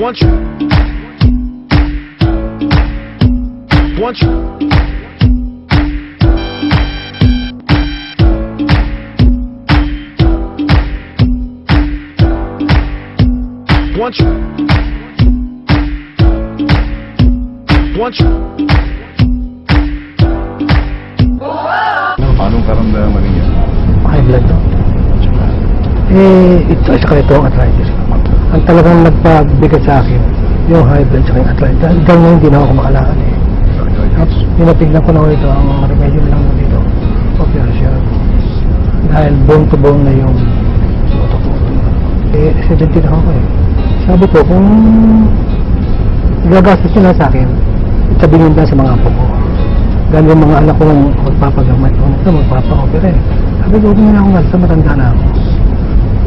Once you, once you, once you, once you. Anong karamdaman niya? High blood to. Ito, saka ito ang arthritis. Ang talagang nagpabigat sa akin, yung high blood saka yung arthritis. Dahil ngayon hindi na ako makalakad eh. Pinatignan ko na ito, ang remedyo lang dito, operasyon. Dahil bone to bone na yung buto ko. 17 ako eh. Sabi ko, kung gagastos nyo na sa akin, sabihin na sa mga apo ko. Dahil yung mga anak ko nang magpapagamit ko nito, magpapa-opera eh. Sabi ko, kung na ako nga, matanda na ako.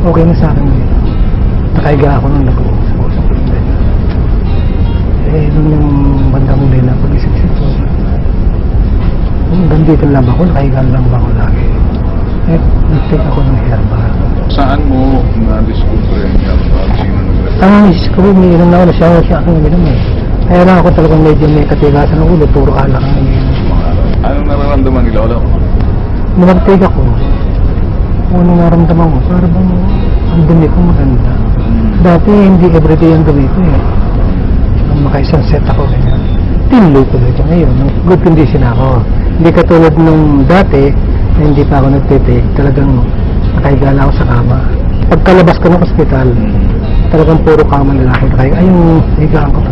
Okay na sa akin dito. Nakaiga ako nung nag-uusap sa kulit. Nung yung bandang huli na pag-isip-isip ko, hanggang dito lang ako, nakaiga lang ako lagi. Nag-take ako ng herbal. Saan mo na-discover niya? Sino nag-discover? Ang isip ko, may ilang na ako na siya aking uminom eh. Kaya lang ako talagang medyo may katigasan ng ulo, puro alak ang uminom. Anong nararamdaman ni Lolo? Nung nag-take ako, kung anong naramdaman ko, parang bang ang dumi ko maganda. Dati hindi everyday ang dumi ko eh. Nung makaisang set ako ganyan. Tinuloy ko ngayon. Good condition ako. Hindi katulad nung dati, na hindi pa ako nag-take, talagang nakahiga lang ako sa kama. Pagkalabas ko ng ospital, talagang puro kama na lang ako nakahiga. Ay, yung higaan ko pa.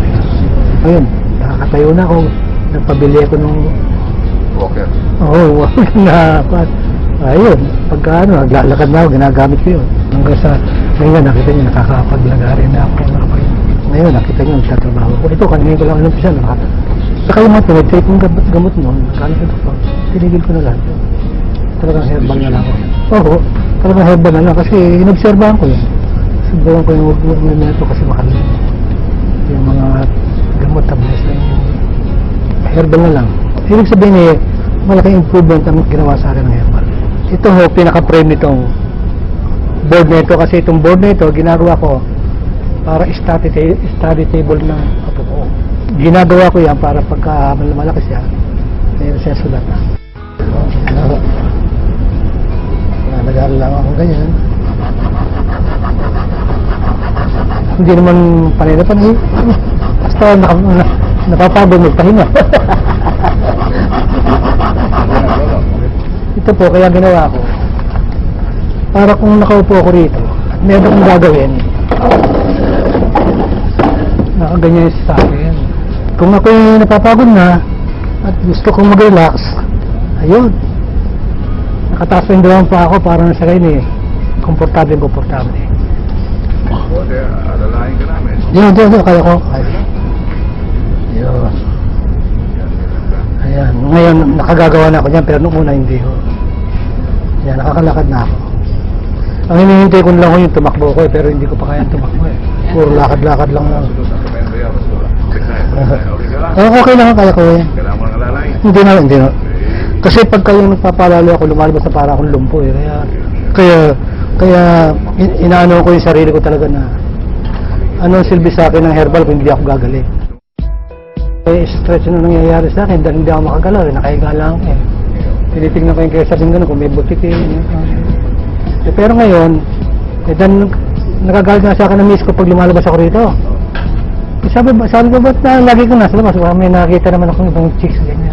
Ayun, nakakatayo na ako. Nagpabili ako nung Walker. oo, na ayun, pagka ano, naglalakad na ako, ginagamit ko yun. Hanggang sa, ngayon nakita niyo, nakakapaglagari na ako. Ngayon, nakita niyo, nagtatrabaho ko. Ito, kanina ko lang inumpisa, saka yung mga tinitake kong gamot noon, kala ko ito, tinigil ko na lahat. Talagang herbal na lang ako. Oo, talagang herbal na lang, kasi inobserbahan ko yun. Sabahan ko yung movement na ito kasi mahal. Yung mga gamot, tablets na yung herbal na lang. Ibig sabihin eh, malaking improvement ang ginawa sa akin ng herbal. Ito ho, pinaka-frame nitong board na ito kasi itong board na ito, ginagawa ko para study table ng apo ko. Ginagawa ko yan para pagka malaki siya, mayroon siya sulat. Nag-aaral lang ako ganyan. Hindi naman panay na panay. Basta napapagod magpahinga. Ito po, kaya ginawa ko. Para kung nakaupo ako rito, at meron akong gagawin, nakaganyan sa akin. Kung ako'y napapagod na, at gusto kong mag-relax, ayun. Nakataas yung dalawang pa ako para nasa kayo eh. Komportable. Bote, alalahin ka namin. Yun, kaya ko. Yun. Ayan, ngayon nakagagawa na ako niyan pero nung una hindi ko. Ayan, nakakalakad na ako. Ang hinihintay ko lang ko yung tumakbo ko pero hindi ko pa kaya tumakbo eh. Puro lakad-lakad lang lang. Okay lang, kaya ko yan. Kailangan mo ng alalahin. Hindi na. Kasi pagka yung nagpapalalo ako, lumalabas na para akong lumpo eh. Kaya inaano ko yung sarili ko talaga na ano ang silbi sa akin ng herbal kung hindi ako gagaling. Stretch na nangyayari sa akin dahil hindi ako makagalaw eh. Nakahiga lang eh. Tinitingnan ko yung kaya sabing gano'n kung may butik eh. Pero ngayon, dan nagagalit na sa akin ng miss ko pag lumalabas ako rito. Sabi ko, ba't lagi ko nasa labas? May nakita naman akong ibang chicks ganyan.